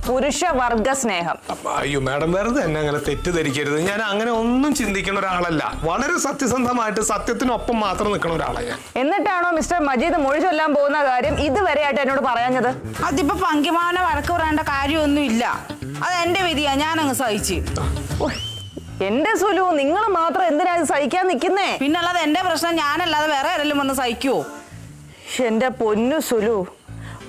പുരുഷവർഗ സ്നേഹം. അയ്യോ മാഡം, വെറുതെ എന്നെ അങ്ങനെ തെറ്റിദ്ധരിക്കരുത്. ഞാൻ അങ്ങനെ ഒന്നും ചിന്തിക്കുന്ന ഒരാളല്ല. വളരെ സത്യസന്ധമായിട്ട് സത്യത്തിനൊപ്പം മാത്രം നിൽക്കുന്ന ഒരാളാണ് ഞാൻ. എന്നിട്ടാണോ മിസ്റ്റർ മജീദ് മൊഴി ചൊല്ലാൻ പോകുന്ന കാര്യം ഇതുവരെയായിട്ട് എന്നോട് പറയാഞ്ഞത്? അതിപ്പോ പങ്കിമാവനെ വഴക്ക് പറയേണ്ട കാര്യമൊന്നും ഇല്ല. അത് എന്റെ വിധിയാ, ഞാനങ്ങ് സഹിച്ച്. എന്റെ സുലു, നിങ്ങൾ മാത്രം എന്തിനാ ഇത് സഹിക്കാൻ നിൽക്കുന്നേ? പിന്നല്ലാതെ എന്റെ പ്രശ്നം ഞാനല്ലാതെ വേറെ ആരെങ്കിലും വന്ന് സഹിക്കുവോ? എന്റെ പൊന്നു സുലു,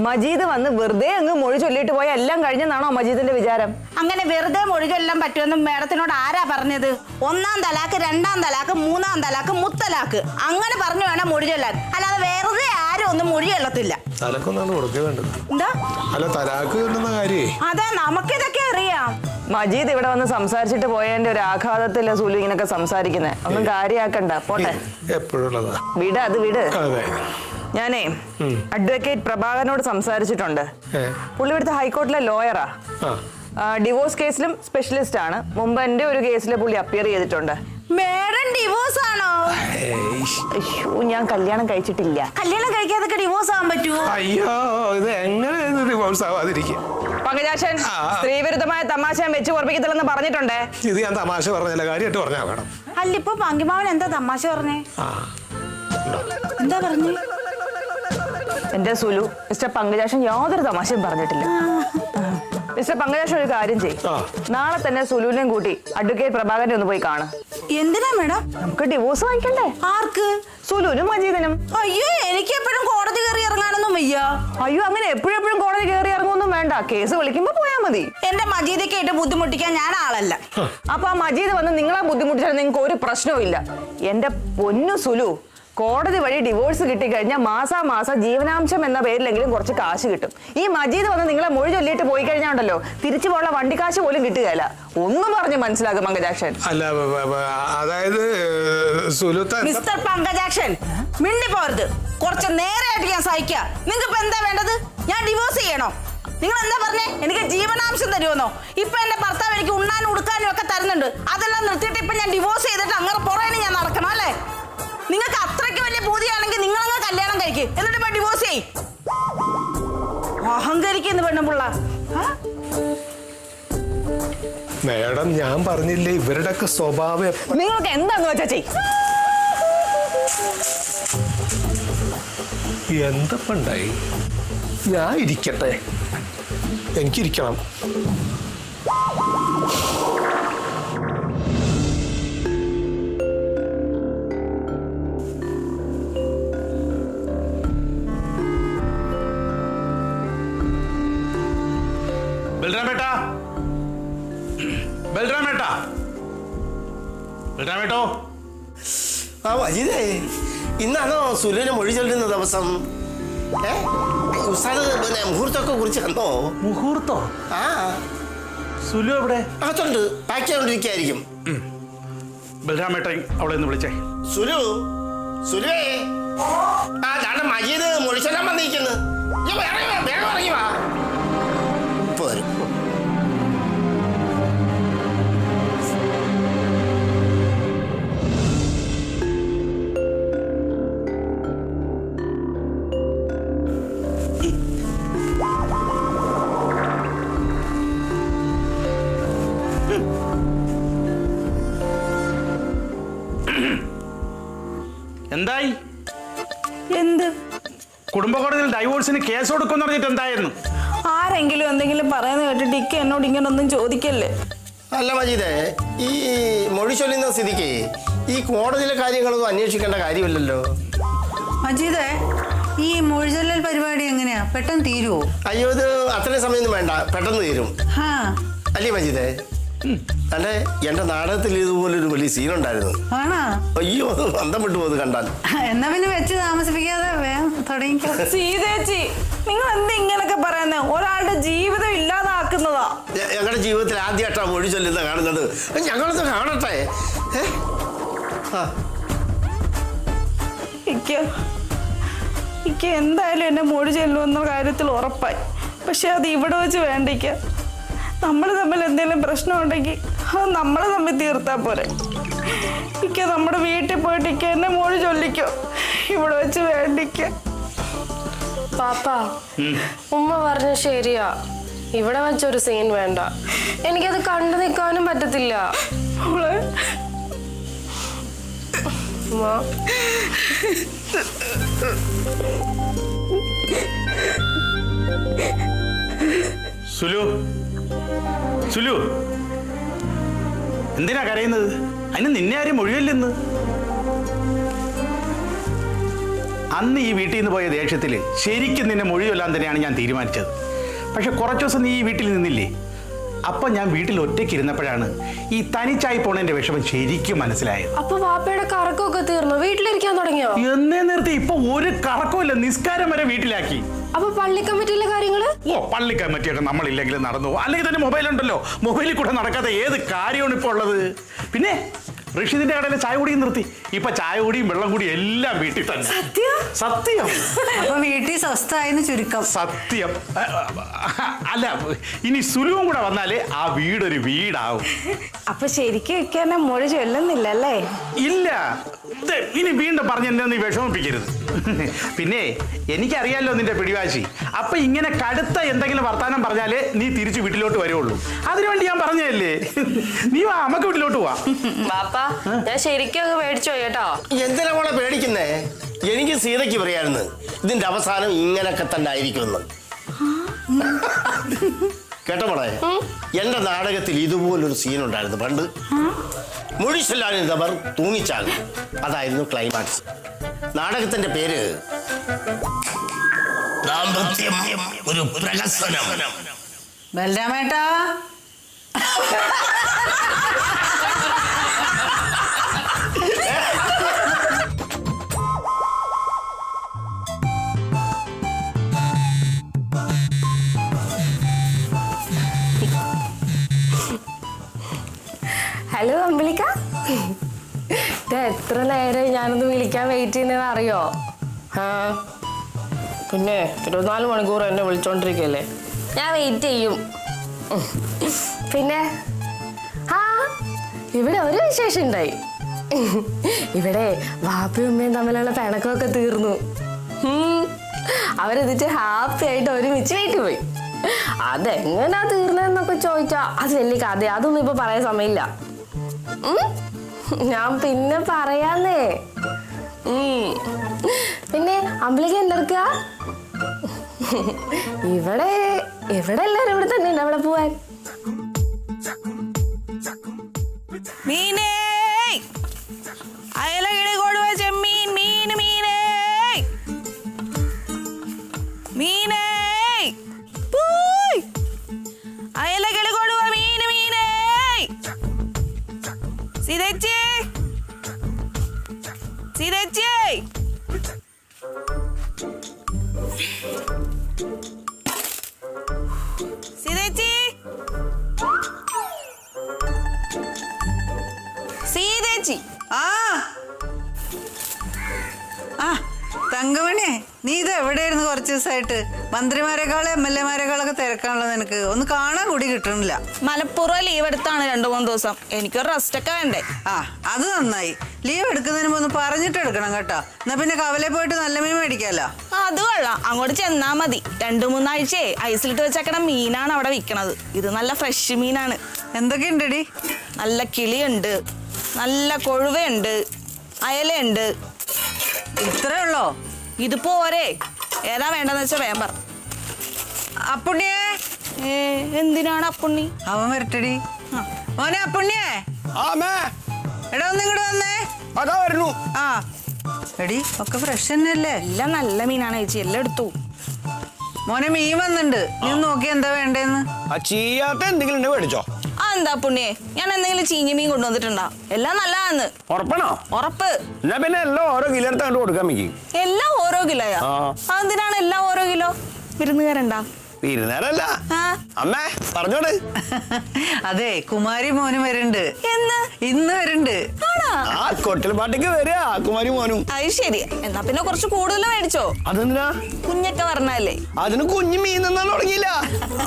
മജീദ് വന്ന് വെറുതെ അങ്ങ് മൊഴി ചൊല്ലിട്ട് പോയ എല്ലാം കഴിഞ്ഞെന്നാണോ മജീദിന്റെ വിചാരം? അങ്ങനെ വെറുതെ മൊഴി ചൊല്ലാൻ പറ്റുമെന്ന് മേഡത്തിനോട് ആരാ പറഞ്ഞത്? 1-ാം തലാക്ക്, 2-ാം തലാക്ക്, 3-ാം തലാക്ക്, മുത്തലാക്ക് അങ്ങനെ പറഞ്ഞു വേണം മൊഴി ചൊല്ലാൻ. അല്ലാതെ വെറുതെ ആരും ഒന്നും മൊഴി ചൊല്ലത്തില്ല. തലക്കൊന്നാണ് കൊടുക്കുക വേണ്ടത്. എന്താ അല്ല, തലാക്ക് കിട്ടുന്ന കാര്യേ. അതെ, നമുക്കിതൊക്കെ അറിയാം. മജീദ് ഇവിടെ വന്ന് സംസാരിച്ചിട്ട് പോയതിന്റെ ഒരു ആഘാതത്തില് സുലു ഇങ്ങനൊക്കെ സംസാരിക്കുന്നത്. ഒന്നും കാര്യാക്കണ്ട, പോട്ടെ. എപ്പോഴുള്ളതാ. വിട്, അത് വിട്. അതെ, ഞാനേ അഡ്വക്കേറ്റ് പ്രഭാകരനോട് സംസാരിച്ചിട്ടുണ്ട്. പുള്ളി ഇവിടുത്തെ ഹൈക്കോർട്ടിലെ ലോയറാ. ഡിവോഴ്സ് കേസിലും സ്പെഷ്യലിസ്റ്റ് ആണ്. മുമ്പ് എന്റെ ഒരു കേസിൽ പുള്ളി അപ്പിയർ ചെയ്തിട്ടുണ്ട്. മേഡം ഡിവോഴ്സ് ആണോ? അയ്യോ, ഞാൻ കല്യാണം കഴിച്ചിട്ടില്ല. കല്യാണം കഴിക്കാതൊക്കെ ഡിവോഴ്സ് ആവാൻ പറ്റുമോ? അയ്യോ, ഇത് എങ്ങനെ ഡിവോഴ്സ് ആവാതിരിക്കും? പങ്കജാക്ഷൻ, സ്ത്രീവിരുദ്ധമായ തമാശ വെച്ച് ഓർപ്പിക്കത്തില്ലെന്ന് പറഞ്ഞിട്ടുണ്ടേ. ഇത് ഞാൻ തമാശ പറഞ്ഞല്ല, കാര്യമായിട്ട് പറഞ്ഞാ വേണം. അല്ല, ഇപ്പൊ പങ്കിമാവൻ എന്താ തമാശ പറഞ്ഞേ? എന്താ പറഞ്ഞേ? എന്റെ സുലു, മിസ്റ്റർ പങ്കജാക്ഷൻ യാതൊരു തമാശയും പറഞ്ഞിട്ടില്ല. മിസ്റ്റർ പങ്കജാക്ഷൻ ഒരു കാര്യം ചെയ്യും, നാളെ തന്നെ സുലുവിനെയും കൂട്ടി അഡ്വക്കേറ്റ് പ്രഭാകരനെ ഒന്ന് പോയി കാണാം. എന്തിനാ മേഡം? നമുക്ക് ഡിവോഴ്സ് വാങ്ങിക്കണ്ടേ? ആർക്ക്? സുലുവിനും മജീദിനും. അയ്യോ, എനിക്ക് എപ്പോഴും കോടതി കയറി ഇറങ്ങാനൊന്നും വയ്യ. അയ്യോ, അങ്ങനെ എപ്പോഴും കോടതി കയറി ഇറങ്ങുമൊന്നും വേണ്ട. കേസ് വിളിക്കുമ്പോ പോയാ മതി. എന്റെ മജീദൊക്കെ ആയിട്ട് ബുദ്ധിമുട്ടിക്കാൻ ഞാൻ ആളല്ല. അപ്പൊ ആ മജീദ് വന്ന് നിങ്ങളെ ബുദ്ധിമുട്ടിച്ചാൽ നിങ്ങൾക്ക് ഒരു പ്രശ്നവും ഇല്ല. എന്റെ പൊന്നു സുലു, കോടതി വഴി ഡിവോഴ്സ് കിട്ടിക്കഴിഞ്ഞാൽ മാസാമാസം ജീവനാംശം എന്ന പേരിലെങ്കിലും കുറച്ച് കാശ് കിട്ടും. ഈ മജീദ് വന്ന് നിങ്ങളെ മൊഴി ചൊല്ലിയിട്ട് പോയി കഴിഞ്ഞാൽ ഉണ്ടല്ലോ, തിരിച്ചു പോലുള്ള വണ്ടിക്കാശ് പോലും കിട്ടുകയല്ല. ഒന്നും പറഞ്ഞ് മനസ്സിലാക്കും പങ്കജാക്ഷൻ. അല്ല, അതായത് മിസ്റ്റർ പങ്കജാക്ഷൻ, മിണ്ടി പോരുത്. കുറച്ച് നേരെയായിട്ട് ഞാൻ സഹിക്കാം. നിങ്ങൾക്ക് ഇപ്പൊ എന്താ വേണ്ടത്? ഞാൻ ഡിവോഴ്സ് ചെയ്യണോ? നിങ്ങൾ എന്താ പറഞ്ഞേ? എനിക്ക് ജീവനാംശം തരുമെന്നോ? ഇപ്പൊ എന്റെ ഭർത്താവ് എനിക്ക് ഉണ്ണാനും ഉടുക്കാനും ഒക്കെ തരുന്നുണ്ട്. അതെല്ലാം നിർത്തിയിട്ട് ഇപ്പൊ ഞാൻ ഡിവോഴ്സ് ചെയ്തിട്ട് അങ്ങനെ പുറകെ ഞാൻ നടക്കണം അല്ലേ? നിങ്ങൾക്ക് അത്രയ്ക്ക് വലിയ പൂതിയാണെങ്കിൽ നിങ്ങളങ്ങ് കല്യാണം കഴിക്ക്, എന്നിട്ട് ഇപ്പൊ ഡിവോഴ്സ് ചെയ്യ്. അഹങ്കരിക്കുന്നു പെണ്ണുപിള്ള. മേഡം, ഞാൻ പറഞ്ഞില്ലേ ഇവരുടെയൊക്കെ സ്വഭാവം. നിങ്ങൾക്ക് എന്താന്ന് വെച്ചാ ചെയ്. എന്തപ്പണ്ടായി? ഞാൻ ഇരിക്കട്ടെ, എനിക്കിരിക്കണം. ബൽറാമേട്ടോ, ആ മജീദേ, ഇന്നാണോ സുലുവിനെ മൊഴി ചൊല്ലുന്ന ദിവസം? ഉസ്താദ് പിന്നെ മുഹൂർത്തമൊക്കെ കുറിച്ച് കണ്ടോ? മുഹൂർത്തോ? ആ, സുലു എവിടെ? അകത്തുണ്ട്, പാക്ക് ചെയ്തോണ്ടിരിക്കായിരിക്കും. ബൽറാമേട്ടൻ അവളെ ഒന്ന് വിളിച്ചേ. സുലു, സുലുവേ, ആ ദാണ്ട മജീദ് മൊഴി ചൊല്ലാൻ വന്നിരിക്കുന്നു. വേഗം ഇറങ്ങി വാ. പോരും. എന്തായി? എന്ത്? കുടുംബ കോടതിയിൽ ഡൈവോഴ്സിന് കേസ് കൊടുക്കുമെന്ന് പറഞ്ഞിട്ട് എന്തായിരുന്നു? ആരെങ്കിലും എന്തെങ്കിലും പറയുന്ന കേട്ടിട്ട് ഇക്ക എന്നോട് ഇങ്ങനൊന്നും ചോദിക്കല്ലേ. അല്ല മജീദേ, ഈ മൊഴി ചൊല്ലുന്ന സ്ഥിതിക്ക് ഈ കോടതിയിലെ കാര്യങ്ങളൊന്നും അന്വേഷിക്കേണ്ട കാര്യമില്ലല്ലോ. മജീദേ, ഈ മൊഴിചൊല്ലൽ പരിപാടി എങ്ങനെയാ? പെട്ടെന്ന് തീരുവോ? അയ്യോ, ഇത് അത്രയും സമയമൊന്നും വേണ്ട, പെട്ടെന്ന് തീരും. അല്ലേ മജീദേ? അല്ലെ, എന്റെ നാടകത്തിൽ ഇതുപോലൊരു വലിയ സീനുണ്ടായിരുന്നു. ആണോ? അയ്യോ, അന്തം വിട്ടു പോകുന്നത് കണ്ടാൽ. എന്നാ പിന്നെ വെച്ച് താമസിപ്പിക്കാതെ വേഗം തുടങ്ങിക്കോ. സീതേച്ചി, നിങ്ങൾ എന്താ ഇങ്ങനൊക്കെ പറയുന്നത്? ഒരാളുടെ ജീവിതം ഇല്ലാതാക്കുന്നതാ. ഞങ്ങളുടെ ജീവിതത്തിൽ ആദ്യമായിട്ടാണ് മൊഴി ചൊല്ലുന്ന കാണുന്നത്. ഞങ്ങളൊന്ന് കാണട്ടെ. ഇക്ക എന്തായാലും എന്നെ മൊഴി ചെല്ലുമെന്ന കാര്യത്തിൽ ഉറപ്പായി. പക്ഷെ അത് ഇവിടെ വെച്ച് വേണ്ടിക്ക. നമ്മൾ തമ്മിൽ എന്തെങ്കിലും പ്രശ്നമുണ്ടെങ്കിൽ അത് നമ്മൾ തമ്മിൽ തീർത്താൽ പോരെ. ഇക്ക നമ്മുടെ വീട്ടിൽ പോയിട്ട് ഇക്ക എന്നെ മൊഴി ചൊല്ലിക്കോ, ഇവിടെ വെച്ച് വേണ്ടിക്ക. പാപ്പ, ഉമ്മ പറഞ്ഞ ശരിയാ. ഇവിടെ വെച്ചൊരു സീൻ വേണ്ട. എനിക്കത് കണ്ടു നിൽക്കാനും പറ്റത്തില്ല. സുലു, സുലു, എന്തിനാ കരയുന്നത്? അതിന് നിന്നെ ആരും മൊഴിയല്ലെന്ന്. അന്ന് ഈ വീട്ടിൽ നിന്ന് പോയ ദേഷ്യത്തില് ശരിക്കും നിന്നെ മൊഴിയൊല്ലാൻ തന്നെയാണ് ഞാൻ തീരുമാനിച്ചത്. പക്ഷെ കുറച്ചു ദിവസം നീ ഈ വീട്ടിൽ നിന്നില്ലേ, അപ്പൊ ഞാൻ വീട്ടിൽ ഒറ്റയ്ക്ക് ഇരുന്നപ്പോഴാണ് ഈ തനിച്ചായി പോണതിന്റെ വിഷമം ശരിക്കും മനസ്സിലായത്. അപ്പൊ വാപ്പയുടെ കറക്കമൊക്കെ തീർന്നു, വീട്ടിലിരിക്കാൻ തുടങ്ങിയോ? എന്നേ നിർത്തി. ഇപ്പൊ ഒരു കറക്കമില്ല, നിസ്കാരം വരെ വീട്ടിലാക്കി. അപ്പൊ പള്ളി കമ്മിറ്റിയിലെ കാര്യങ്ങള്? ഓ, പള്ളി കമ്മിറ്റിയൊക്കെ നമ്മളില്ലെങ്കിലും നടന്നു. അല്ലെങ്കിൽ തന്നെ മൊബൈൽ ഉണ്ടല്ലോ, മൊബൈലിൽ കൂടെ നടക്കാത്ത ഏത് കാര്യമാണ് ഇപ്പൊ ഉള്ളത്? പിന്നെ റഷീദിന്റെ കടയിൽ ചായ കുടിയും നിർത്തി. ഇപ്പൊ ചായ കുടിയും വെള്ളം കൂടിയും എല്ലാം വീട്ടിൽ തന്നെ. സത്യം. അപ്പൊ വീട്ടിൽ സ്വസ്ഥായെന്ന് ചുരുക്കം. സത്യം. അല്ല, ഇനി സുലുവും കൂടെ വന്നാലേ ആ വീടൊരു വീടാവും. അപ്പൊ ശരിക്കും ഇക്കാനെ മൊഴി ചൊല്ലുന്നില്ലല്ലേ? ഇല്ല, ഇനി വീണ്ടും പറഞ്ഞ എന്നെ നീ വിഷമിപ്പിക്കരുത്. പിന്നെ എനിക്കറിയാലോ നിന്റെ പിടിവാശി. അപ്പൊ ഇങ്ങനെ കടുത്ത എന്തെങ്കിലും വർത്താനം പറഞ്ഞാലേ നീ തിരിച്ചു വീട്ടിലോട്ട് വരുള്ളൂ. അതിനുവേണ്ടി ഞാൻ പറഞ്ഞതല്ലേ. നീ വാ, നമുക്ക് വീട്ടിലോട്ട് പോവാ. വാപ്പാ, ഞാൻ ശരിക്കും അങ്ങ് പേടിച്ചു പോയി കേട്ടോ. എന്തിനാ മോളെ പേടിക്കുന്നേ? എനിക്ക് സീതയ്ക്ക് പറയായിരുന്നു ഇതിന്റെ അവസാനം ഇങ്ങനൊക്കെ തന്നെ ആയിരിക്കുമെന്ന്. കേട്ടോ മോളെ, എന്റെ നാടകത്തിൽ ഇതുപോലൊരു സീൻ ഉണ്ടായിരുന്നു പണ്ട്. മുഴിച്ചല്ലാനിതവർ തൂങ്ങിച്ചാകും, അതായിരുന്നു ക്ലൈമാക്സ്. നാടകത്തിന്റെ പേര് ദാമ്പത്യം ഒരു പ്രഹസനം. ബലരാമേട്ടാ, ഹലോ അമ്പിളിക്ക, ഇത് എത്ര നേരം ഞാനൊന്ന് വിളിക്കാൻ വെയിറ്റ് ചെയ്യുന്നത് അറിയോ? ആ പിന്നെ 24 മണിക്കൂർ എന്നെ വിളിച്ചോണ്ടിരിക്കല്ലേ, ഞാൻ വെയിറ്റ് ചെയ്യും. പിന്നെ ആ ഇവിടെ ഒരു വിശേഷം ഉണ്ടായി. ഇവിടെ വാപ്പയും ഉമ്മയും തമ്മിലുള്ള പിണക്കമൊക്കെ തീർന്നു. അവരെന്നിട്ട് ഹാപ്പി ആയിട്ട് ഒരുമിച്ച് വീട്ടിൽ പോയി. അതെങ്ങനാ തീർന്നതെന്നൊക്കെ ചോദിച്ചാ അത് വലിയ കഥ, അതൊന്നും ഇപ്പൊ പറയാൻ സമയമില്ല. ഞാൻ പിന്നെ പറയാന്നേ. പിന്നെ അമ്പിളിക്ക് എന്തെടുക്കുക? ഇവിടെ എല്ലാരും ഇവിടെ തന്നെ ഉണ്ട്. അവിടെ പോവാൻ മീനേ, അയല കിളി കൊടുവ ചെമ്മീൻ മീൻ മീനേ മീനേ അയല കിളി കൊടുവ മീൻ മീനേ. സീതേച്ചി, സീതേച്ചി, സീതേച്ചി, സീതേച്ചി. ആ തങ്കമണിയെ, നീ ഇത് എവിടെയായിരുന്നു കുറച്ച് ദിവസമായിട്ട്? മന്ത്രിമാരെക്കാളും MLA-മാരെക്കാളൊക്കെ തിരക്കാണല്ലോ നിനക്ക്. ഒന്ന് കാണാൻ കൂടി കിട്ടണില്ല. മലപ്പുറം ലീവ് എടുത്താണ് 2-3 ദിവസം. എനിക്കൊരു റെസ്റ്റ് ഒക്കെ വേണ്ടേ? ആ അത് നന്നായി. ലീവ് എടുക്കുന്നതിന് മുമ്പ് ഒന്ന് പറഞ്ഞിട്ട് എടുക്കണം കേട്ടോ. എന്നാ പിന്നെ കവലയിൽ പോയിട്ട് നല്ല മീൻ മേടിക്കാലോ. അത് കൊള്ളാം, അങ്ങോട്ട് ചെന്നാ മതി. 2-3 ആഴ്ചയെ ഐസിലിട്ട് വെച്ചേക്കണ മീനാണ് അവിടെ വിൽക്കണത്. ഇത് നല്ല ഫ്രഷ് മീനാണ്. എന്തൊക്കെയുണ്ടടി? നല്ല കിളിയുണ്ട്, നല്ല കൊഴുവയുണ്ട്, അയലയുണ്ട്. ഇത്രേ ഉള്ളോ? ഇത് പോരെ, ഏതാ വേണ്ടെന്ന് വെച്ചാ വേഗം പറ. അപ്പുണ്ണിയേ, എന്തിനാണ് അപ്പുണ്ണി? അവൻ വരട്ടടി. മോനെ അപ്പുണ്ണിയേ, എടാ ഒന്നും ഇങ്ങോട്ട് വന്നേ. അതാ വരുന്നു. ആ എടി, ഒക്കെ ഫ്രഷ് തന്നെയല്ലേ? എല്ലാം നല്ല മീനാണ് ചേച്ചി, എല്ലാം എടുത്തു. മോനെ മീൻ വന്നിട്ടുണ്ട്, നീ നോക്കി എന്താ വേണ്ടേന്ന്. ചെയ്യാത്ത എന്തെങ്കിലും ഉണ്ടെങ്കിൽ മേടിച്ചോ. എന്താ പുണ്യേ, ഞാൻ എന്തെങ്കിലും ചീഞ്ഞ മീൻ കൊണ്ടുവന്നിട്ടുണ്ടോ? എല്ലാം നല്ലതാന്ന്. ഉറപ്പാണോ? ഉറപ്പ്. എന്നാ പിന്നെ എല്ലാം ഓരോ കിലോ എടുത്ത് കണ്ടു കൊടുക്കാൻ മിക്കും. എല്ലാം ഓരോ കിലോയാ? അതെന്തിനാണ് എല്ലാം ഓരോ കിലോ? വിരുന്നുകാരണ്ടാ? വിരുന്നേരല്ല അമ്മേ, പറഞ്ഞോട്. അതെ, കുമാരി മോനും വരുന്നുണ്ട്. ഇന്ന് വരുന്നുണ്ട്. ആ കൊട്ടൽ പാട്ടിക്ക് വരിക കുമാരി മോനും. അത് ശരി, എന്നാ പിന്നെ കുറച്ച് കൂടുതൽ മേടിച്ചോ. അതെന്തിനാ? കുഞ്ഞൊക്കെ പറഞ്ഞല്ലേ. അതിന് കുഞ്ഞു മീൻ നിന്നാൻ തുടങ്ങിയില്ല.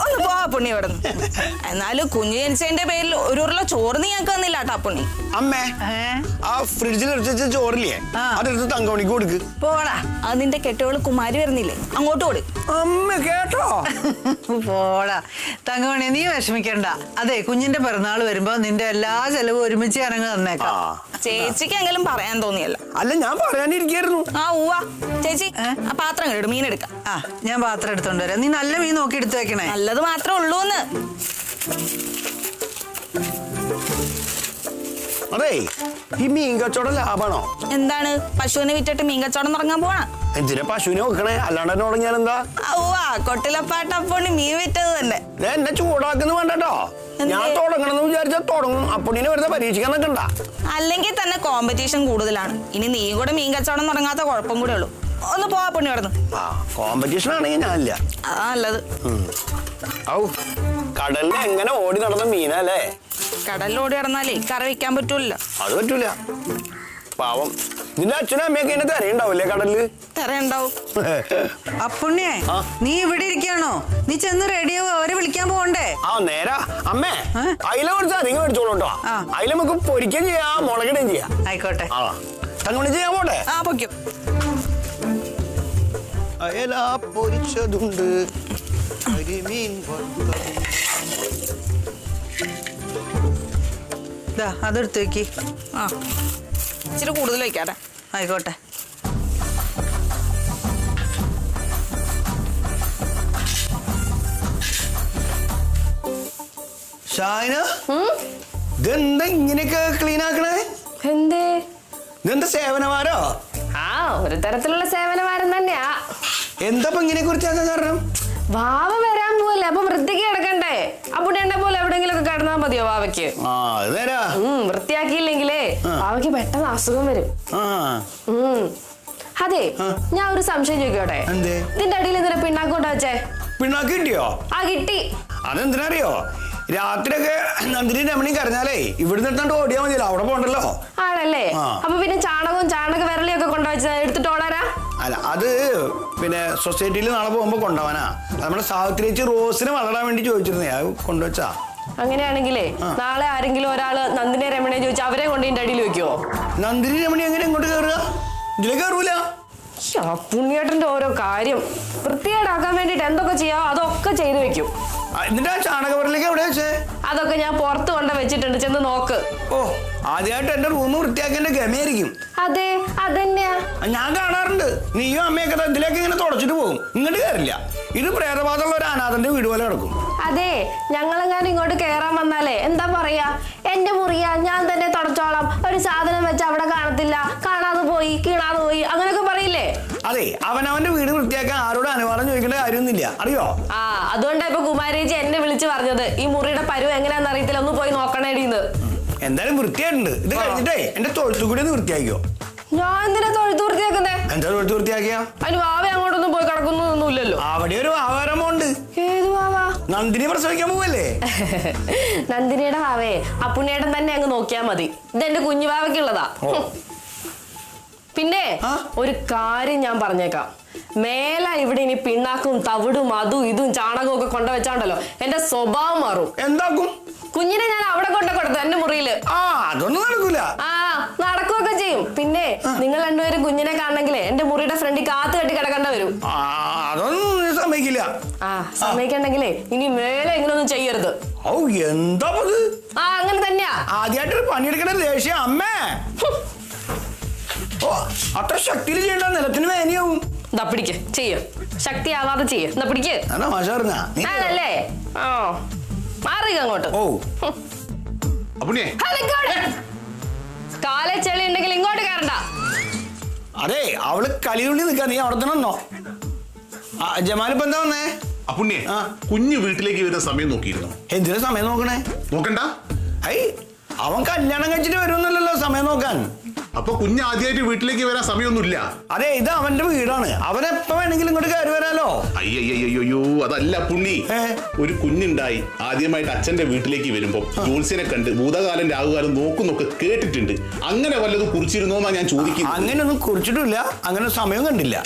ഒന്ന് പോവാ പുണ്ണി ഇവിടെ നിന്ന്. എന്നാലും കുഞ്ഞു ജനിച്ചതിന്റെ പേരിൽ 1 ഉരുള ചോറ് നീ ഞങ്ങൾക്ക് തന്നില്ല കേട്ടാ പുണ്ണി. അമ്മേ, ആ ഫ്രിഡ്ജിൽ എടുത്ത് ചോറില്ലേ, അതെടുത്ത് തങ്കമണിക്ക് കൊടുക്ക്. പോടാ. അത് നിന്റെ കെട്ടുകൾ കുമാരി വരുന്നില്ലേ, അങ്ങോട്ട് കൊടു. അമ്മ കേട്ടോ? പോടാ തങ്കമണി, നീ വിഷമിക്കണ്ട. അതെ, കുഞ്ഞിന്റെ പിറന്നാൾ വരുമ്പോ നിന്റെ എല്ലാ ചെലവും ഒരുമിച്ച് ഞാനങ്ങ് തന്നേക്കാം. ചേച്ചിക്ക് എങ്കിലും പറയാൻ തോന്നിയല്ല. അല്ല, ഞാൻ പറയാനിരിക്കായിരുന്നു. ആ ഊവ ചേച്ചി, ആ പാത്രം കേടും മീൻ എടുക്കാം. ആ, ഞാൻ പാത്രം എടുത്തോണ്ട് വരാം. നീ നല്ല മീൻ നോക്കി എടുത്തു വെക്കണേ. നല്ലത് മാത്രമേ ഉള്ളൂന്ന്. അതെ, ഈ മീൻ കച്ചവടം ലാഭാണോ? എന്താണ്, പശുവിനെ വിറ്റിട്ട് മീൻ കച്ചവടം തുടങ്ങാൻ പോണ? എന്തിനാ പശുവിനെ വെക്കണേ? അല്ലാണ്ട് തന്നെ തുടങ്ങിയാൽ എന്താ? കൊട്ടിലപ്പാട്ടപ്പോണ്ട് മീൻ വിറ്റത് തന്നെ. എന്നെ ചൂടാക്കുന്നു വേണ്ടോ. ഞാൻ തുടങ്ങണമെന്ന് വിചാരിച്ചാൽ തുടങ്ങും. അപ്പൊടിനെ വെറുതെ പരീക്ഷിക്കാൻ നിൽക്കണ്ട. അല്ലെങ്കിൽ തന്നെ കോമ്പറ്റീഷൻ കൂടുതലാണ്. ഇനി നീ കൂടെ മീൻ കച്ചവടം തുടങ്ങാത്ത കുഴപ്പം കൂടെ ഉള്ളൂ. ഒന്ന് പോവാ പൊണ്ണി കിടന്ന്. ആ, കോമ്പറ്റീഷൻ ആണെങ്കിൽ ഞാനില്ല. അതാ നല്ലത്. ഔ, കടലിൽ എങ്ങനെ ഓടി നടന്ന മീനല്ലേ? കടലിൽ ഓടി കിടന്നാലേ കറി വെക്കാൻ പറ്റൂല. അത് പറ്റൂല. പാവം, നിന്റെ അച്ഛനും അമ്മയൊക്കെ എന്നെ തരയുണ്ടാവില്ലേ കടലില്? തരയുണ്ടാവും. അപ്പുണ്ണിയെ, നീ ഇവിടെ ഇരിക്കാണോ? നീ ചെന്ന് റെഡിയാവും, അവരെ വിളിക്കാൻ പോകണ്ടേ? ആ, നേരാ. അമ്മേ, അയില കുറച്ച് അധികം മേടിച്ചോളൂ കേട്ടോ. അയില നമുക്ക് പൊരിക്കുകയും ചെയ്യാം, മുളകിടുകയും ചെയ്യാം. ആയിക്കോട്ടെ. ആ, തങ്ങണി ചെയ്യാൻ പോട്ടെ. ആ, പൊയ്ക്കും. അയല പൊരിച്ചതുണ്ട്, കരിമീൻ വറുത്തതും. അതെടുത്ത് വെക്കി. ആ, ഇച്ചിരി കൂടുതൽ വയ്ക്കാട്ടെ. ആയിക്കോട്ടെ. ഷായന, ഇതെന്താ ഇങ്ങനെയൊക്കെ ക്ലീൻ ആക്കണേ? എന്തേ? ഇതെന്താ സേവനമാരോ? ആ, ഒരു തരത്തിലുള്ള സേവനമാരം തന്നെയാ. എന്താ ഇങ്ങനെ കുറിച്ചാക്കാൻ കാരണം? വാവ വരാൻ പോവല്ലേ, അപ്പൊ വൃത്തിക്ക് കിടക്കണ്ടേ? അപ്പുണ്ണിയുടെ പോലെ എവിടെങ്കിലും ഒക്കെ കിടന്നാ മതിയോ വാവയ്ക്ക്? ആ, അത് നേരാ. വൃത്തിയാക്കിയില്ലെങ്കിലേ വാവയ്ക്ക് പെട്ടെന്ന് അസുഖം വരും. അതെ, ഞാൻ ഒരു സംശയം ചോദിക്കോട്ടെ? ഇതിന്റെ അടിയിൽ എന്തിനാ പിണ്ണാക്കോട്ട വെച്ചേ? പിണ്ണാക്ക് കിട്ടിയോ? ആ, കിട്ടി. അതെന്തിനറിയോ? രാത്രിയൊക്കെ നന്ദിനി രമണി കരഞ്ഞാലേ ഇവിടുന്ന് എടുത്തോണ്ട് ഓടിയാൽ മതിയല്ലോ, അവിടെ പോകണ്ടല്ലോ. ആണല്ലേ? അപ്പൊ പിന്നെ ചാണക വിരളിയൊക്കെ കൊണ്ടുവച്ച എടുത്തിട്ട് ഓടാനാ? അല്ല, അത് പിന്നെ സൊസൈറ്റിയിൽ നാളെ പോകുമ്പോ കൊണ്ടുപോവാനാ. നമ്മുടെ സാവിത്രി റോസിനെ വളരാൻ വേണ്ടി ചോദിച്ചിരുന്നേ, അത് കൊണ്ടുവച്ചാ. അങ്ങനെയാണെങ്കിലേ നാളെ ആരെങ്കിലും ഒരാള് നന്ദിനെ രമണിയെ ചോദിച്ചാൽ അവരെ കൊണ്ട് ഇതിന്റെ അടിയിൽ വെക്കുവോ? നന്ദിനി രമണി എങ്ങനെ ഇങ്ങോട്ട് കയറുക? ഇതിലേക്ക് കയറൂല. പുണ്യേട്ടന്റെ ഓരോ കാര്യം വൃത്തികേടാക്കാൻ വേണ്ടിട്ട് എന്തൊക്കെ ചെയ്യാവോ അതൊക്കെ ചെയ്തു വെക്കും. എന്നിട്ട് ആ ചാണകവരലേക്ക് എവിടെ വെച്ചേ? അതൊക്കെ ഞാൻ പുറത്ത് കൊണ്ട് വെച്ചിട്ടുണ്ട്, ചെന്ന് നോക്ക്. ഓ, ആദ്യമായിട്ട് എന്റെ റൂം വൃത്തിയാക്കേണ്ട ഗമയായിരിക്കും. അതെ, അതന്നെയാ ഞാൻ കാണാറുണ്ട്. നീയും അമ്മയൊക്കെ ഇതിലേക്ക് ഇങ്ങനെ തുടച്ചിട്ട് പോകും, ഇങ്ങോട്ട് കയറില്ല. ഇത് പ്രേതബാധമുള്ള ഒരു അനാഥന്റെ വീട് പോലെ കിടക്കും. അതെ, ഞങ്ങളെങ്ങാനും ഇങ്ങോട്ട് കയറാൻ വന്നാലേ എന്താ പറയാ, എന്റെ മുറിയാ, ഞാൻ തന്നെ തുടച്ചോളാം, ഒരു സാധനം വെച്ച് അവിടെ കാണത്തില്ല, കാണാതെ പോയി, കീണാതെ പോയി, അങ്ങനെയൊക്കെ പറയില്ലേ? അതെ, അവനവന്റെ വീട് വൃത്തിയാക്കാൻ ആരോട് അനുവാദം ചോദിക്കേണ്ട കാര്യമൊന്നുമില്ല, അറിയോ? ആ, അതുകൊണ്ടാ ഇപ്പൊ കുമാരേച്ചി എന്നെ വിളിച്ച് പറഞ്ഞത് ഈ മുറിയുടെ പരുവ് എങ്ങനെയാന്ന് അറിയത്തില്ല, ഒന്ന് പോയി നോക്കണേടിന്ന്. എന്തായാലും വൃത്തിയായിട്ടുണ്ട്. ഇത് കഴിഞ്ഞിട്ടേ എന്റെ തൊഴുത്തു കൂടി ഒന്ന് വൃത്തിയാക്കിയോ. ഞാൻ എന്തിനാ തൊഴുത്ത് വൃത്തിയാക്കുന്നേ? എന്താ തൊഴുത്ത് വൃത്തിയാക്കിയ? അതിന് വാവ അങ്ങോട്ടൊന്നും പോയി കിടക്കുന്നൊന്നുമില്ലല്ലോ. അവിടെ ഒരു ആഹാരമുണ്ട്. ഏത് വാവ? നന്ദിനി പ്രസവിക്കാൻ പോവല്ലേ? നന്ദിനിയുടെ വാവേ അപ്പുണ്ണിയേട്ടൻ തന്നെ അങ്ങ് നോക്കിയാ മതി. ഇതെന്റെ കുഞ്ഞു വാവയ്ക്കുള്ളതാ. പിന്നെ ഒരു കാര്യം ഞാൻ പറഞ്ഞേക്കാം, മേല ഇവിടെ ഇനി പിണ്ണാക്കും തവിടും അതും ഇതും ചാണകവും ഒക്കെ കൊണ്ടുവച്ചാണ്ടല്ലോ എന്റെ സ്വഭാവം മാറും. എന്താക്കും? കുഞ്ഞിനെ ഞാൻ അവിടെ കൊണ്ട കൊടുത്തു, എന്റെ മുറിയില്. അതൊന്നും നടക്കൂല. ആ, നടക്കുകയൊക്കെ ചെയ്യും. പിന്നെ നിങ്ങൾ രണ്ടുപേരും കുഞ്ഞിനെ കാണണമെങ്കിലേ എന്റെ മുറിയുടെ ഫ്രണ്ടിൽ കാത്തു കെട്ടി കിടക്കേണ്ട വരും. അതൊന്നും സമ്മതിക്കില്ല. സമ്മതിക്കണ്ടെങ്കിലേ ഇനി മേലെ ഇങ്ങനൊന്നും ചെയ്യരുത്. ഓ, എന്താ അങ്ങനെ തന്നെയാ. ആദ്യമായിട്ടൊരു പണിയെടുക്കണ ദേഷ്യം അമ്മേ. ഓ, അത്ര ശക്തിയിൽ ചെയ്യണ്ട, നിലത്തിന് വേനയാവും. പിടിക്ക്, ചെയ്യ, ശക്തി ആവാതെ ചെയ്യ. പിടിക്ക്. ആണല്ലേ? ആ, മാറിക അങ്ങോട്ട്. ഓ, കാലെ ചെളി ഉണ്ടെങ്കിൽ ഇങ്ങോട്ട് കയറണ്ട. അതെ, അവള് കലിതുള്ളി നിൽക്കാ, നീ അവിടെ തന്നെ വന്നോ. ജമാലിപ്പോ എന്താ വന്നേ? അപ്പുണ്ണിയെ, കുഞ്ഞ് വീട്ടിലേക്ക് വരുന്ന സമയം നോക്കിയിരുന്നു. എന്തിനാ സമയം നോക്കണേ? നോക്കണ്ട. അവൻ കല്യാണം കഴിച്ചിട്ട് വരുമെന്നല്ലോ സമയം നോക്കാൻ. അപ്പൊ കുഞ്ഞ് ആദ്യമായിട്ട് വീട്ടിലേക്ക് വരാൻ സമയമൊന്നുമില്ല. അതെ, ഇത് അവന്റെ വീടാണ്, അവനെപ്പോ വേണമെങ്കിലും ഇങ്ങോട്ട് കയറി വരാലോ. അയ്യോ, അതല്ല പുണ്ണി. ഒരു കുഞ്ഞുണ്ടായി ആദ്യമായിട്ട് അച്ഛന്റെ വീട്ടിലേക്ക് വരുമ്പോ ജോത്സ്യനെ കണ്ട് ഭൂതകാലം രാഹുകാലം നോക്കുന്നൊക്കെ കേട്ടിട്ടുണ്ട്. അങ്ങനെ വല്ലതും കുറിച്ചിരുന്നോന്നാ ഞാൻ ചോദിക്കുന്നത്. അങ്ങനെയൊന്നും കുറിച്ചിട്ടില്ല, അങ്ങനെ സമയം കണ്ടില്ല.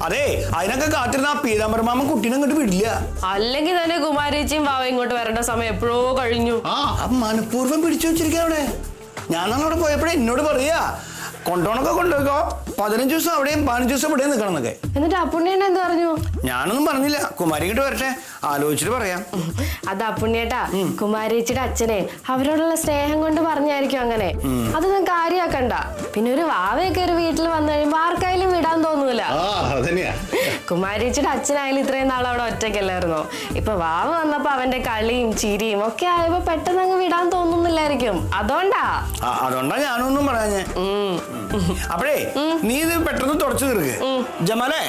അതെ, അതിനൊക്കെ കാത്തിരുന്ന ആ പീതാംബരമാമൻ കുട്ടീനെ ഇങ്ങോട്ട് വിടില്ല. അല്ലെങ്കിൽ തന്നെ കുമാരേച്ചിയും വാവ ഇങ്ങോട്ട് വരേണ്ട സമയം എപ്പോഴോ കഴിഞ്ഞു. മനഃപൂർവ്വം പിടിച്ചു വെച്ചിരിക്കുക അവിടെ. ഞാനവിടെ പോയപ്പോഴേ എന്നോട് പറയാ, കൊണ്ടോണൊക്കെ കൊണ്ടുപോയിക്കോ, 15 ദിവസം അവിടെയും 15 ദിവസം ഇവിടെയും നിൽക്കണം എന്നൊക്കെ. എന്നിട്ട് അപ്പുണ്ണിയേട്ടൻ എന്ത് പറഞ്ഞു? ഞാനൊന്നും പറഞ്ഞില്ല, കുമാരി ഇങ്ങോട്ട് വരട്ടെ, ആലോചിച്ചിട്ട് പറയാം. അത് അപ്പുണ്ണിയേട്ടാ, കുമാരിച്ചിയുടെ അച്ഛനെ അവരോടുള്ള സ്നേഹം കൊണ്ട് പറഞ്ഞായിരിക്കും അങ്ങനെ. അതൊന്നും കാര്യാക്കണ്ട. പിന്നെ ഒരു വാവയൊക്കെ ഒരു വീട്ടിൽ വന്നു കഴിയുമ്പോ ആർക്കായാലും വിടാൻ തോന്നൂല. കുമാരിച്ചിയുടെ അച്ഛനായാലും ഇത്രയും നാൾ അവിടെ ഒറ്റയ്ക്കല്ലായിരുന്നോ? ഇപ്പൊ വാവ വന്നപ്പോ അവന്റെ കളിയും ചിരിയും ഒക്കെ ആയപ്പോ പെട്ടെന്ന് അങ്ങ് വിടാൻ തോന്നുന്നില്ലായിരിക്കും. അതുകൊണ്ടാ ഞാനൊന്നും പറയാഞ്ഞേ. അപ്പഴേ നീ ഇത് പെട്ടെന്ന് തുടച്ചു തീർക്ക്. ജമാലേ,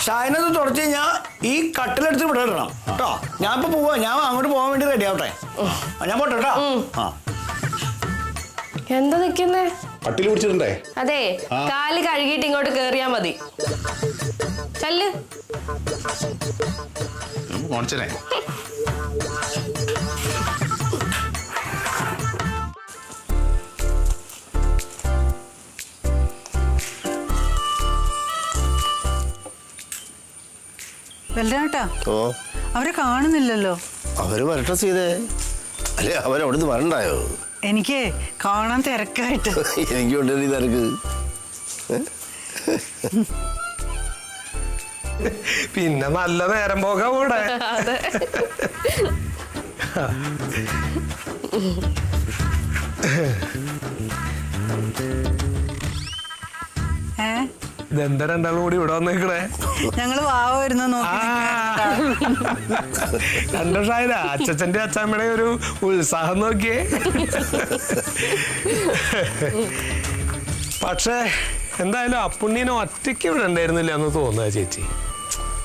ഷാഹിനത് തുടച്ചു കഴിഞ്ഞാ ഈ കട്ടിലെടുത്ത് ഇവിടെ ഇടണം കേട്ടോ. ഞാൻ ഇപ്പൊ പോവാ, ഞാൻ അങ്ങോട്ട് പോവാൻ വേണ്ടി റെഡി ആവട്ടെ. ഞാൻ പോട്ടെ കേട്ടോ. എന്താ നിക്കുന്നേ? കട്ടിൽ പിടിച്ചിട്ടുണ്ടേ? അതെ, കാല് കഴുകിയിട്ട് ഇങ്ങോട്ട് കേറിയാ മതി. ചല്ല് കാണിച്ചേ. ബലരാമേട്ടാ, ഓ, അവരെ കാണുന്നില്ലല്ലോ. അവര് വരട്ടെ സീതേ. അല്ലെ അവരവിടുന്ന് വരണ്ടായോ? എനിക്ക് കാണാൻ തിരക്കായിട്ട്. എനിക്കുണ്ട് ഈ തിരക്ക്. പിന്നെ നല്ല നേരം പോകാം കൂടെ. ഇതെന്താ രണ്ടാളും കൂടി ഇവിടെ വന്നേക്കണേ? ഞങ്ങള് വാവ വരുന്ന കണ്ടോഷായത അച്ഛന്റെ അച്ഛമ്മയുടെ ഒരു ഉത്സാഹം നോക്കിയേ. പക്ഷേ എന്തായാലും അപ്പുണ്ണിനെ ഒറ്റയ്ക്ക് ഇവിടെ ഉണ്ടായിരുന്നില്ല എന്ന് തോന്നുക ചേച്ചി.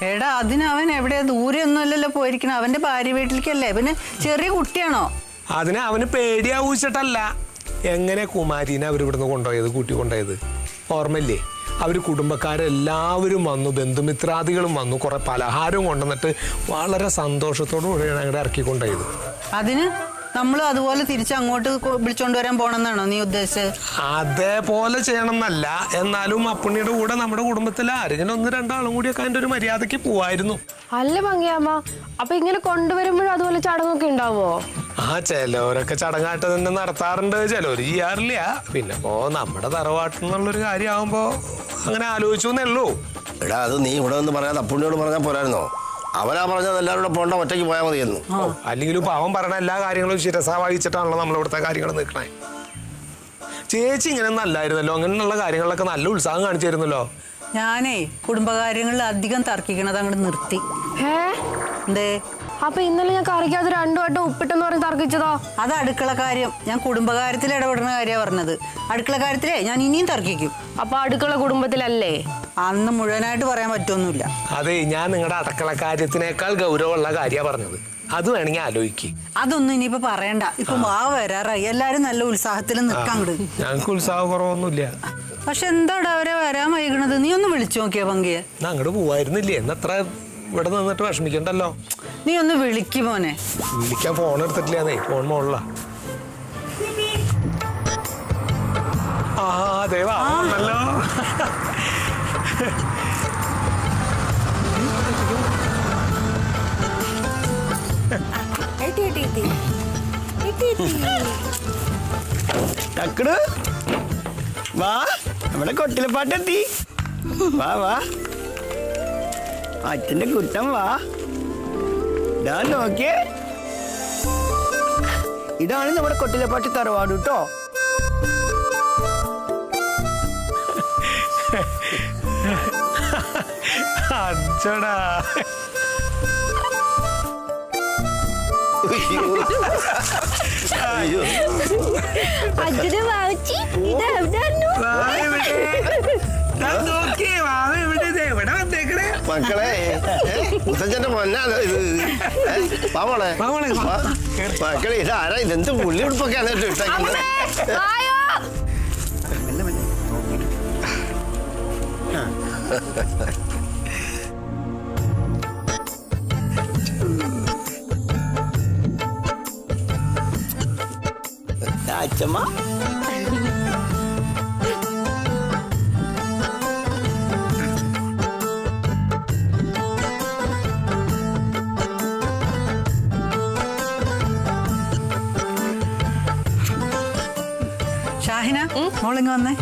എടാ, അതിന് അവൻ എവിടെയാ, ദൂരെ ഒന്നും അല്ലല്ലോ പോയിരിക്കണം. അവന്റെ ഭാര്യ വീട്ടിലേക്കല്ലേ. പിന്നെ ചെറിയ കുട്ടിയാണോ? അതിനെ അവന് പേടിയാവൂച്ചിട്ടല്ല. എങ്ങനെ കുമാരീനെ അവരിവിടുന്ന് കൊണ്ടുപോയത്, കൂട്ടി കൊണ്ടുപോയത് ഓർമ്മയില്ലേ? അവർ കുടുംബക്കാരെല്ലാവരും വന്നു, ബന്ധുമിത്രാദികളും വന്നു, കുറെ പലഹാരവും കൊണ്ടുവന്നിട്ട് വളരെ സന്തോഷത്തോടു കൂടിയാണ് അങ്ങോട്ട് ഇറക്കിക്കൊണ്ടുപോയത്. അതിന് നമ്മൾ അതുപോലെ തിരിച്ച് അങ്ങോട്ട് വിളിച്ചോണ്ട് വരാൻ പോണെന്നാണോ നീ ഉദ്ദേശിച്ചത്? അതേപോലെ ചെയ്യണം എന്നല്ല, എന്നാലും അപ്പുണ്ണിയുടെ കൂടെ നമ്മുടെ കുടുംബത്തിൽ ആരെങ്കിലും 1-2 ആളും കൂടിയൊക്കെ അതിന്റെ ഒരു മര്യാദക്ക് പോവായിരുന്നു. അല്ല ഭംഗിയാമ്മ, അപ്പൊ ഇങ്ങനെ കൊണ്ടുവരുമ്പോഴും അതുപോലെ ചടങ്ങൊക്കെ ഉണ്ടാവോ? ചിലവരൊക്കെ ചടങ്ങായിട്ട് തന്നെ നടത്താറുണ്ട്, ചിലവര് ചെയ്യാറില്ല. പിന്നെ നമ്മുടെ തറവാട്ടെന്നുള്ളൊരു കാര്യമാകുമ്പോ അങ്ങനെ ആലോചിച്ചു എന്നേ ഉള്ളൂ. എടാ, അത് നീ ഇവിടെ നിന്ന് പറയാതെ അപ്പുണ്ണിയോട് പറഞ്ഞാൽ പോരായിരുന്നോ? അവനാ പറഞ്ഞത് എല്ലാവരും കൂടെ പോണ്ട, ഒറ്റയ്ക്ക് പോയാൽ മതിയെന്നു. അല്ലെങ്കിൽ ഇപ്പൊ അവൻ പറഞ്ഞ എല്ലാ കാര്യങ്ങളും ശിരസാ വഹിച്ചിട്ടാണല്ലോ നമ്മളിവിടുത്തെ കാര്യങ്ങൾ നിൽക്കണേ. ചേച്ചി ഇങ്ങനെ നല്ലായിരുന്നല്ലോ, അങ്ങനെയുള്ള കാര്യങ്ങളിലൊക്കെ നല്ല ഉത്സാഹം കാണിച്ചിരുന്നല്ലോ. ഞാനേ കുടുംബകാര്യങ്ങളിൽ അധികം തർക്കിക്കണത് അങ്ങോട്ട് നിർത്തി. എന്തേ? അപ്പൊ ഇന്നലെ ഞാൻ കറിക്കകത്ത് 2 വട്ടം ഉപ്പിട്ടെന്ന് പറഞ്ഞ് തർക്കിച്ചതോ? അത് അടുക്കള കാര്യം. ഞാൻ കുടുംബകാര്യത്തിൽ ഇടപെടുന്ന കാര്യമാണ് പറഞ്ഞത്. അടുക്കള കാര്യത്തിലേ ഞാൻ ഇനിയും തർക്കിക്കും. അപ്പൊ അടുക്കള കുടുംബത്തിലല്ലേ? അന്ന് മുഴുവനായിട്ട് പറയാൻ പറ്റൊന്നുമില്ല. അതെ, ഞാൻ നിങ്ങളുടെ അടുക്കള കാര്യത്തിനേക്കാൾ ഗൗരവമുള്ള കാര്യമാണ് പറഞ്ഞത്. അത് വേണമെങ്കിൽ ആലോചിക്കും. അതൊന്നും ഇനിയിപ്പോ പറയണ്ട. ഇപ്പൊ വാവ വരാറായി, എല്ലാരും നല്ല ഉത്സാഹത്തിൽ നിൽക്കാൻ. ഞങ്ങൾക്ക് ഉത്സാഹം കുറവൊന്നുമില്ല. പക്ഷെ എന്താടാ അവരെ വരാൻ വൈകണത്? നീ ഒന്ന് വിളിച്ചു നോക്കിയാ പങ്കിയെ? അങ്ങോട്ട് പോവായിരുന്നില്ലേ? എന്നത്ര ഇവിടെ നിന്നിട്ട് വിഷമിക്കണ്ടല്ലോ. നീ ഒന്ന് വിളിക്കും മോനെ. വിളിക്കാൻ ഫോൺ എടുത്തിട്ടില്ലേ? ഫോൺ മോളിലാ. അതെ വാണല്ലോ. ടക്കട് വാ, നമ്മുടെ കൊട്ടിലപ്പാട്ടെത്തി. വാ വാ, അച്ഛന്റെ കുട്ടം വാ. ഇതാ നോക്കിയേ, ഇതാണ് നമ്മുടെ കൊട്ടിലപ്പാട്ട് തറവാട് കേട്ടോ. അച്ഛടാ, മക്കളെ, മുത്തച്ഛന്റെ പൊന്നാണ് ഇത്. പാവളെ മക്കളെ, ഇതാരാ? ഇതെന്ത് പുള്ളി ഉടുപ്പൊക്കെയാണ് ഇട്ടേക്കുന്നത്? അച്ഛമ്മ ഷാഹിന, മോളിങ് വന്നേ.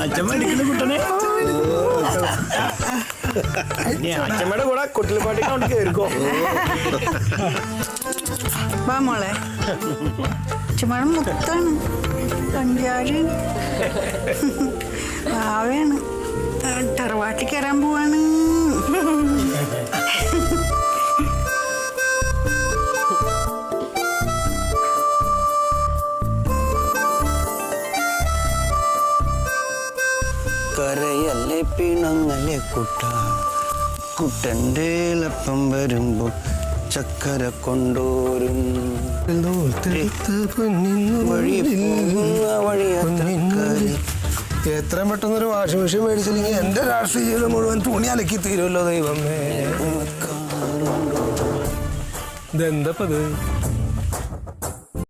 അച്ഛമ്മ അടിക്കുന്ന കുട്ടനെ അച്ഛമ്മയുടെ കൂടെ കുട്ടിൽപ്പാട്ടിക്ക് കൊണ്ട് കയറിക്കോ. വാ മോളെ, ചുമണം മുത്താണ്, കഞ്ചാഴി ആവേണ്, തറവാട്ടിൽ കയറാൻ പോവാണ്. കരയല്ലേ പിണങ്ങല്ലേ കുട്ട, കുട്ടൻ്റെ ലപ്പം വരുമ്പോ ചക്കര കൊണ്ടോരും എത്രയും പെട്ടെന്നൊരു വാഷിംഗ് മെഷീൻ മേടിച്ചില്ലെങ്കിൽ എന്റെ രാഷ്ട്രീയ ജീവിതം മുഴുവൻ തുണി അലക്കി തീരുമല്ലോ ദൈവമേ. ഇതെന്താ